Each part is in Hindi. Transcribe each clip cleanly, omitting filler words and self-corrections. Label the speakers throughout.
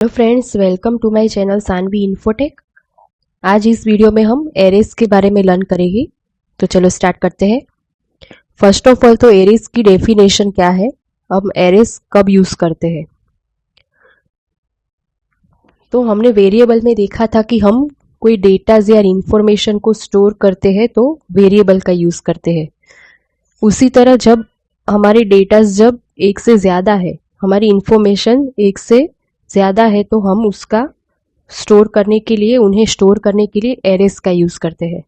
Speaker 1: Hello friends, welcome to my channel Sanvi Infotech. आज इस वीडियो में हम एरेज के बारे में लर्न करेंगे। तो चलो स्टार्ट करते हैं। फर्स्ट ऑफ ऑल तो एरेज की डेफिनेशन क्या है, हम एरेज कब यूज करते हैं। तो हमने वेरिएबल में देखा था कि हम कोई डेटाज या इंफॉर्मेशन को स्टोर करते हैं तो वेरिएबल का यूज करते हैं। उसी तरह जब हमारे डेटाज जब एक से ज़्यादा है, हमारी इंफॉर्मेशन एक से ज़्यादा है, तो हम उसका स्टोर करने के लिए उन्हें स्टोर करने के लिए एरेज का यूज करते हैं।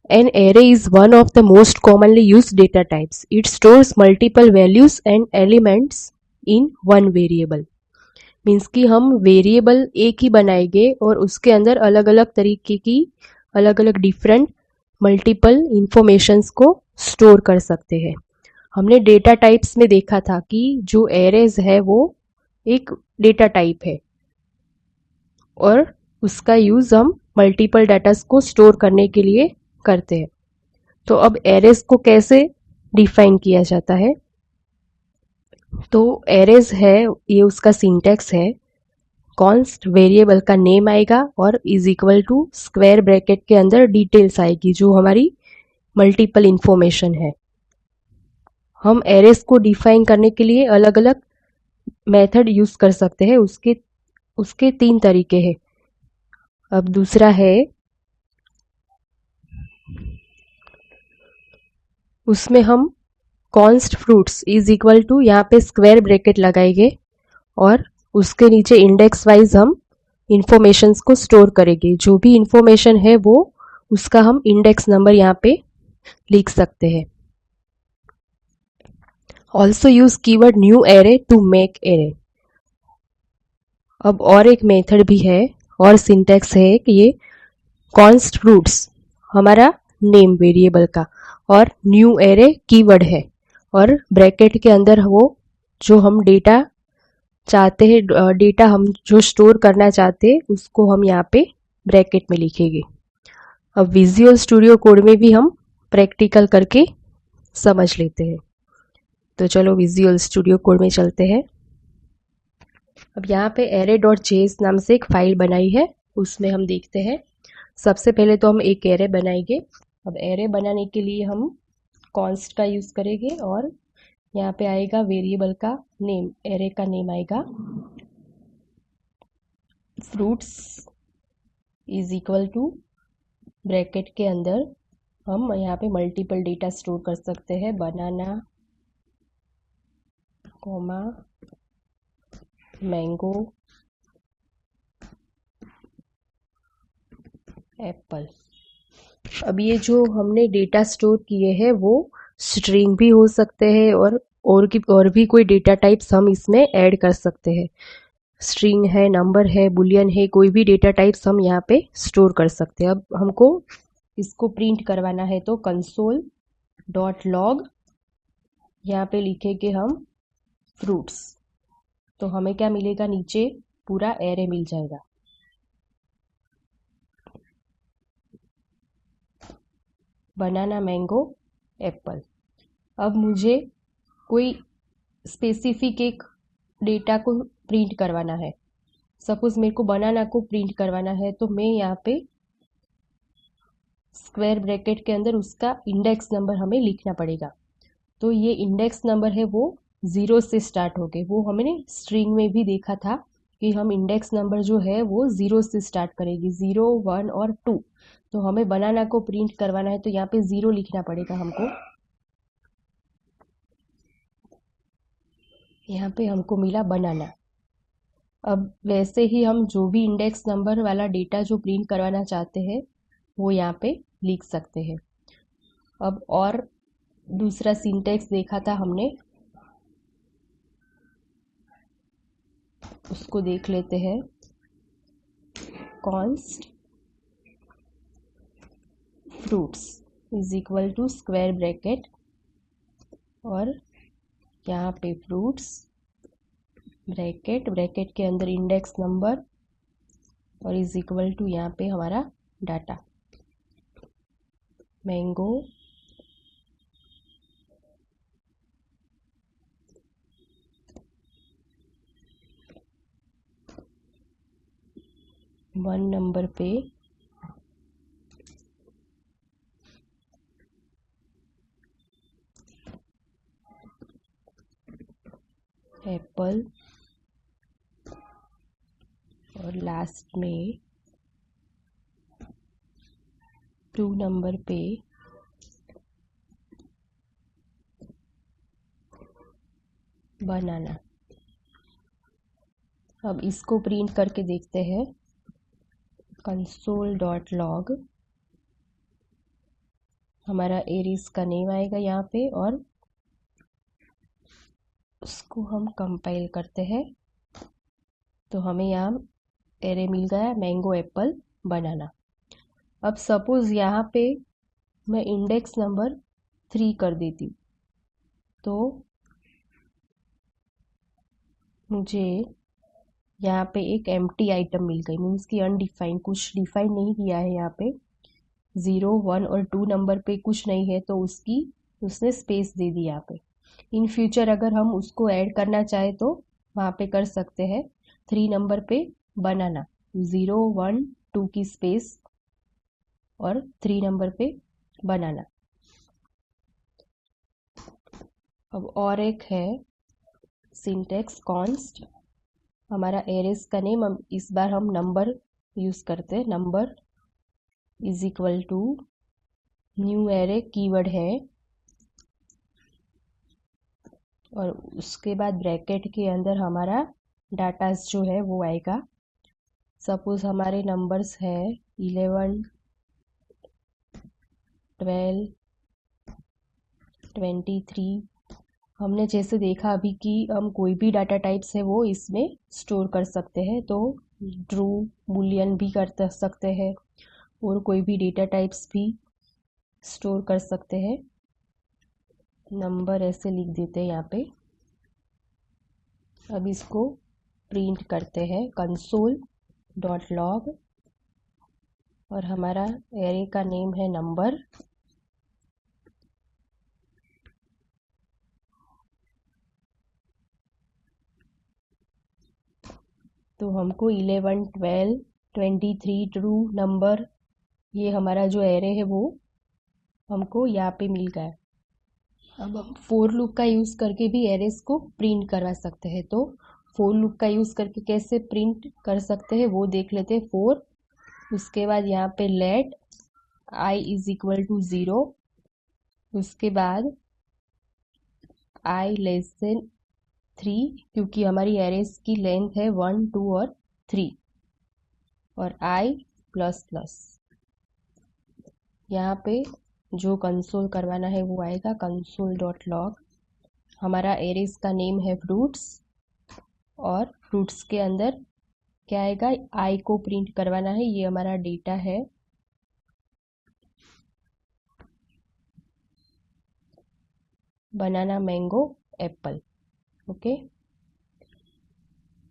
Speaker 1: An array is one of the most commonly used data types. It stores multiple values and elements in one variable. Means कि हम वेरिएबल एक ही बनाएंगे और उसके अंदर अलग अलग तरीके की अलग अलग डिफरेंट मल्टीपल इंफॉर्मेशंस को स्टोर कर सकते हैं। हमने डेटा टाइप्स में देखा था कि जो एरेज है वो एक डेटा टाइप है और उसका यूज हम मल्टीपल डाटास को स्टोर करने के लिए करते हैं। तो अब एरेज को कैसे डिफाइन किया जाता है। तो एरेज है, ये उसका सिंटैक्स है। कॉन्स्ट वेरिएबल का नेम आएगा और is equal to square bracket के अंदर डिटेल्स आएगी जो हमारी मल्टीपल इंफॉर्मेशन है। हम एरेज को डिफाइन करने के लिए अलग अलग मेथड यूज कर सकते हैं। उसके तीन तरीके हैं। अब दूसरा है, उसमें हम const fruits is equal to यहाँ पे स्क्वायर ब्रैकेट लगाएंगे और उसके नीचे इंडेक्स वाइज हम इंफॉर्मेशंस को स्टोर करेंगे। जो भी इंफॉर्मेशन है वो उसका हम इंडेक्स नंबर यहाँ पे लिख सकते हैं। Also use keyword new array to make array. अब और एक मेथड भी है और सिंटैक्स है कि ये कॉन्स्ट फ्रूट्स हमारा नेम वेरिएबल का और न्यू एरे कीवर्ड है और ब्रैकेट के अंदर वो जो हम डेटा चाहते हैं, डेटा हम जो स्टोर करना चाहते हैं उसको हम यहाँ पे ब्रैकेट में लिखेंगे। अब विजुअल स्टूडियो कोड में भी हम प्रैक्टिकल करके समझ लेते हैं। तो चलो विजुअल स्टूडियो कोड में चलते हैं। अब यहाँ पे array.js नाम से एक फाइल बनाई है, उसमें हम देखते हैं। सबसे पहले तो हम एक एरे बनाएंगे। अब एरे बनाने के लिए हम कॉन्स्ट का यूज करेंगे और यहाँ पे आएगा वेरिएबल का नेम, एरे का नेम आएगा fruits is equal to bracket के अंदर हम यहाँ पे मल्टीपल डेटा स्टोर कर सकते हैं। बनाना, कोमा, मैंगो, एप्पल। अब ये जो हमने डेटा स्टोर किए हैं वो स्ट्रिंग भी हो सकते हैं और भी कोई डेटा टाइप्स हम इसमें ऐड कर सकते हैं। स्ट्रिंग है, नंबर है, बुलियन है, कोई भी डेटा टाइप्स हम यहाँ पे स्टोर कर सकते हैं। अब हमको इसको प्रिंट करवाना है तो कंसोल डॉट लॉग यहाँ पे लिखेंगे हम फ्रूट्स। तो हमें क्या मिलेगा, नीचे पूरा एरे मिल जाएगा। बनाना, मैंगो, एप्पल। अब मुझे कोई स्पेसिफिक एक डेटा को प्रिंट करवाना है। सपोज मेरे को बनाना को प्रिंट करवाना है तो मैं यहाँ पे स्क्वायर ब्रैकेट के अंदर उसका इंडेक्स नंबर हमें लिखना पड़ेगा। तो ये इंडेक्स नंबर है वो 0 से स्टार्ट हो गए। वो हमने स्ट्रिंग में भी देखा था कि हम इंडेक्स नंबर जो है वो 0 से स्टार्ट करेगी, 0, 1 और 2। तो हमें बनाना को प्रिंट करवाना है तो यहाँ पे 0 लिखना पड़ेगा हमको। यहाँ पे हमको मिला बनाना। अब वैसे ही हम जो भी इंडेक्स नंबर वाला डेटा जो प्रिंट करवाना चाहते हैं वो यहाँ पे लिख सकते हैं। अब और दूसरा सिंटैक्स देखा था हमने, उसको देख लेते हैं। Const fruits is equal to square bracket और यहाँ पे फ्रूट्स ब्रैकेट, ब्रैकेट के अंदर इंडेक्स नंबर और इज इक्वल टू यहाँ पे हमारा डाटा, मैंगो, 1 नंबर पे एप्पल और लास्ट में 2 नंबर पे बनाना। अब इसको प्रिंट करके देखते हैं। console.log हमारा एरिस का नेम आएगा यहाँ पे और उसको हम कंपाइल करते हैं तो हमें यहाँ एरे मिल गया मैंगो एप्पल बनाना। अब सपोज यहाँ पे मैं इंडेक्स नंबर 3 कर देती हूँ तो मुझे यहाँ पे एक एम्प्टी आइटम मिल गई, मीन्स की अनडिफाइंड, कुछ डिफाइन नहीं किया है यहाँ पे। 0, 1 और 2 नंबर पे कुछ नहीं है तो उसने स्पेस दे दी यहाँ पे। इन फ्यूचर अगर हम उसको ऐड करना चाहे तो वहाँ पे कर सकते हैं। 3 नंबर पे बनाना, 0, 1, 2 की स्पेस और 3 नंबर पे बनाना। अब और एक है सिंटेक्स कॉन्स्ट, हमारा एरेस का नेम हम इस बार हम नंबर यूज करते हैं। Number is equal to new array keyword है और उसके बाद ब्रैकेट के अंदर हमारा डाटास जो है वो आएगा। सपोज हमारे नंबर्स है 11, 12, 23। हमने जैसे देखा अभी कि हम कोई भी डाटा टाइप्स है वो इसमें स्टोर कर सकते हैं, तो ट्रू बुलियन भी कर सकते हैं और कोई भी डेटा टाइप्स भी स्टोर कर सकते हैं। नंबर ऐसे लिख देते हैं यहाँ पे। अब इसको प्रिंट करते हैं console.log और हमारा एरे का नेम है नंबर। तो हमको 11, 12, 23 ट्रू नंबर, ये हमारा जो एरे है वो हमको यहाँ पे मिल गया। अब हम फोर लूप का यूज़ करके भी एरेस को प्रिंट करवा सकते हैं। तो फोर लूप का यूज़ करके कैसे प्रिंट कर सकते हैं वो देख लेते हैं। 4, उसके बाद यहाँ पे let i is equal to 0, उसके बाद i लेस देन 3, क्योंकि हमारी एरेस की लेंथ है 1, 2 और 3, और i प्लस प्लस। यहाँ पे जो कंसोल करवाना है वो आएगा console.log। हमारा एरेस का नेम है फ्रूट्स और फ्रूट्स के अंदर क्या आएगा, आई को प्रिंट करवाना है, ये हमारा डेटा है। बनाना, मैंगो, एप्पल। ओके,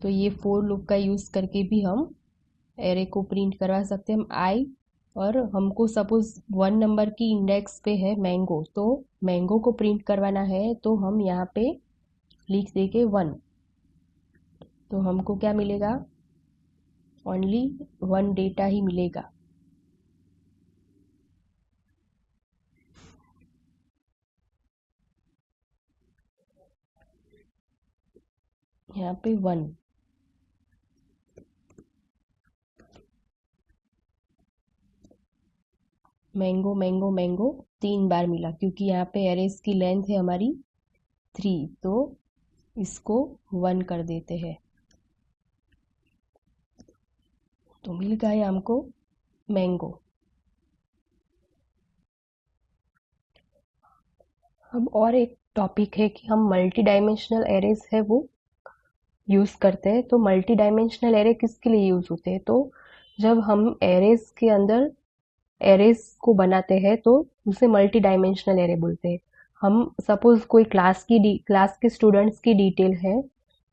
Speaker 1: तो ये फोर लूप का यूज करके भी हम एरे को प्रिंट करवा सकते हैं। हम आई और हमको सपोज 1 नंबर की इंडेक्स पे है मैंगो, तो मैंगो को प्रिंट करवाना है तो हम यहाँ पे लिख देंगे 1, तो हमको क्या मिलेगा, ओनली 1 डेटा ही मिलेगा। यहाँ पे 1 मैंगो मैंगो मैंगो 3 बार मिला, क्योंकि यहाँ पे एरेस की लेंथ है हमारी 3, तो इसको 1 कर देते हैं तो मिल गया हमको मैंगो। अब और एक टॉपिक है कि हम मल्टी डायमेंशनल एरेज है वो यूज़ करते हैं। तो मल्टी डायमेंशनल एरे किसके लिए यूज़ होते हैं, तो जब हम एरेज के अंदर एरेज को बनाते हैं तो उसे मल्टी डायमेंशनल एरे बोलते हैं। हम सपोज कोई क्लास के स्टूडेंट्स की डिटेल है,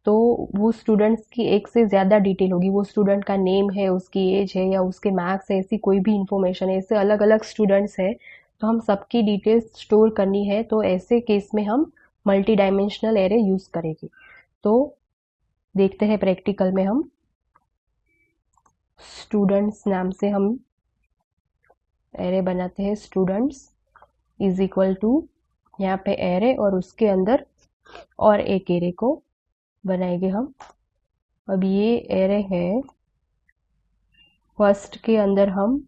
Speaker 1: तो वो स्टूडेंट्स की एक से ज़्यादा डिटेल होगी। वो स्टूडेंट का नेम है, उसकी एज है या उसके मार्क्स है, ऐसी कोई भी इंफॉर्मेशन है, ऐसे अलग अलग स्टूडेंट्स है, तो हम सबकी डिटेल्स स्टोर करनी है, तो ऐसे केस में हम मल्टी डायमेंशनल एरे यूज़ करेंगे। तो देखते हैं प्रैक्टिकल में हम। स्टूडेंट्स नाम से हम एरे बनाते हैं। स्टूडेंट्स इज इक्वल टू यहाँ पे एरे और उसके अंदर और एक एरे को बनाएंगे हम। अब ये एरे है, फर्स्ट के अंदर हम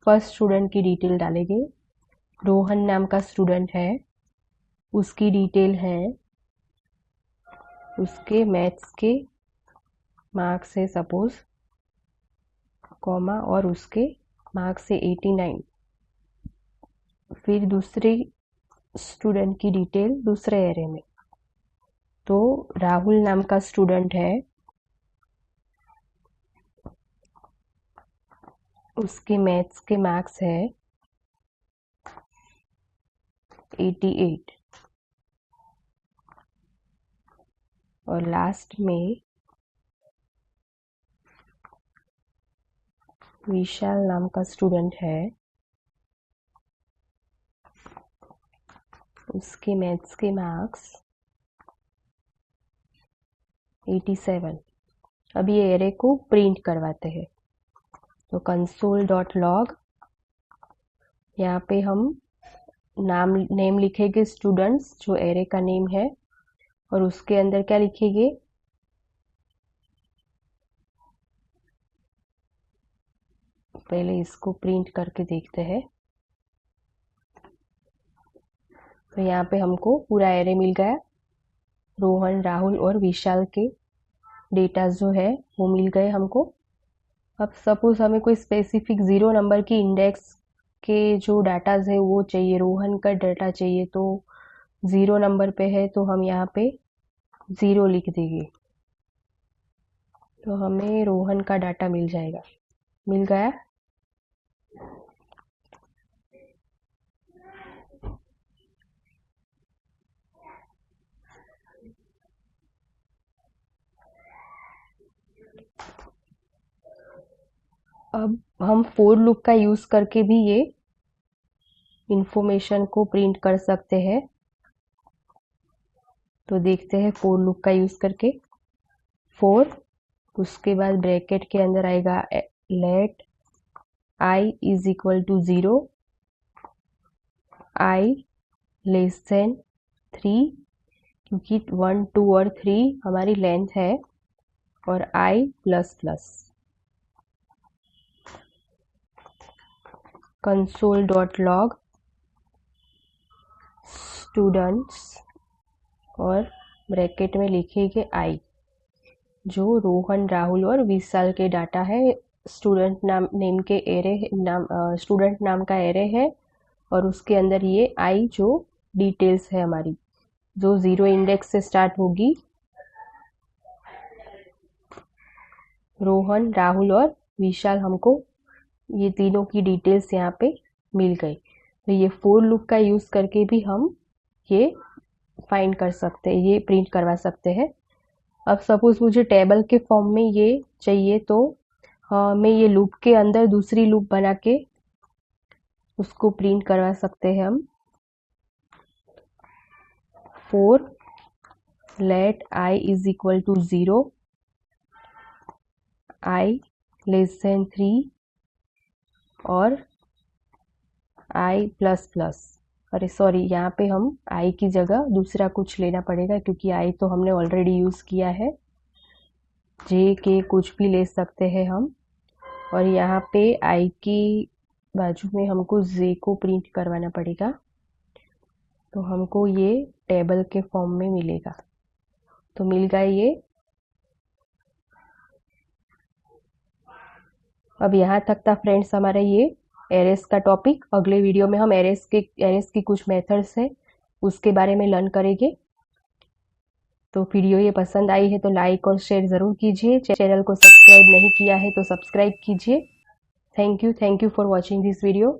Speaker 1: फर्स्ट स्टूडेंट की डिटेल डालेंगे। रोहन नाम का स्टूडेंट है, उसकी डिटेल है, उसके मैथ्स के मार्क्स है सपोज, कॉमा, और उसके मार्क्स है 89। फिर दूसरे स्टूडेंट की डिटेल दूसरे एरे में, तो राहुल नाम का स्टूडेंट है, उसके मैथ्स के मार्क्स है 88। और लास्ट में विशाल नाम का स्टूडेंट है, उसके मैथ्स के मार्क्स 87। अब ये एरे को प्रिंट करवाते हैं। तो console.log, यहाँ पे हम नेम लिखेंगे स्टूडेंट्स, जो एरे का नेम है, और उसके अंदर क्या लिखेंगे, पहले इसको प्रिंट करके देखते हैं। तो यहाँ पे हमको पूरा एरे मिल गया। रोहन, राहुल और विशाल के डेटा जो है वो मिल गए हमको। अब सपोज हमें कोई स्पेसिफिक 0 नंबर की इंडेक्स के जो डाटाज है वो चाहिए, रोहन का डाटा चाहिए, तो 0 नंबर पे है तो हम यहाँ पे 0 लिख देंगे, तो हमें रोहन का डाटा मिल जाएगा। मिल गया। अब हम फोर लूप का यूज करके भी ये इंफॉर्मेशन को प्रिंट कर सकते हैं। तो देखते हैं फोर लूप का यूज करके। फोर, उसके बाद ब्रैकेट के अंदर आएगा let i is equal to 0, i less than 3, क्योंकि 1, 2 और 3 हमारी लेंथ है, और i plus plus. console.log students और ब्रैकेट में लिखेंगे आई, जो रोहन, राहुल और विशाल के डाटा है। स्टूडेंट नाम नेम के एरे नाम, स्टूडेंट नाम का एरे है, और उसके अंदर ये आई जो डिटेल्स है हमारी, जो 0 इंडेक्स से स्टार्ट होगी। रोहन, राहुल और विशाल, हमको ये तीनों की डिटेल्स यहाँ पे मिल गई। तो ये फोर लूप का यूज करके भी हम ये फाइंड कर सकते हैं, ये प्रिंट करवा सकते हैं। अब सपोज मुझे टेबल के फॉर्म में ये चाहिए, तो मैं ये लूप के अंदर दूसरी लूप बना के उसको प्रिंट करवा सकते हैं हम। For let i is equal to 0, i less than 3 और आई प्लस प्लस। अरे सॉरी, यहाँ पे हम आई की जगह दूसरा कुछ लेना पड़ेगा, क्योंकि आई तो हमने ऑलरेडी यूज किया है। जे के कुछ भी ले सकते हैं हम, और यहाँ पे आई की बाजू में हमको जे को प्रिंट करवाना पड़ेगा, तो हमको ये टेबल के फॉर्म में मिलेगा। तो मिल गया ये। अब यहाँ तक था फ्रेंड्स हमारा ये एरेस का टॉपिक। अगले वीडियो में हम एरेस की कुछ मेथड्स है उसके बारे में लर्न करेंगे। तो वीडियो ये पसंद आई है तो लाइक और शेयर ज़रूर कीजिए। चैनल को सब्सक्राइब नहीं किया है तो सब्सक्राइब कीजिए। Thank you for watching this video.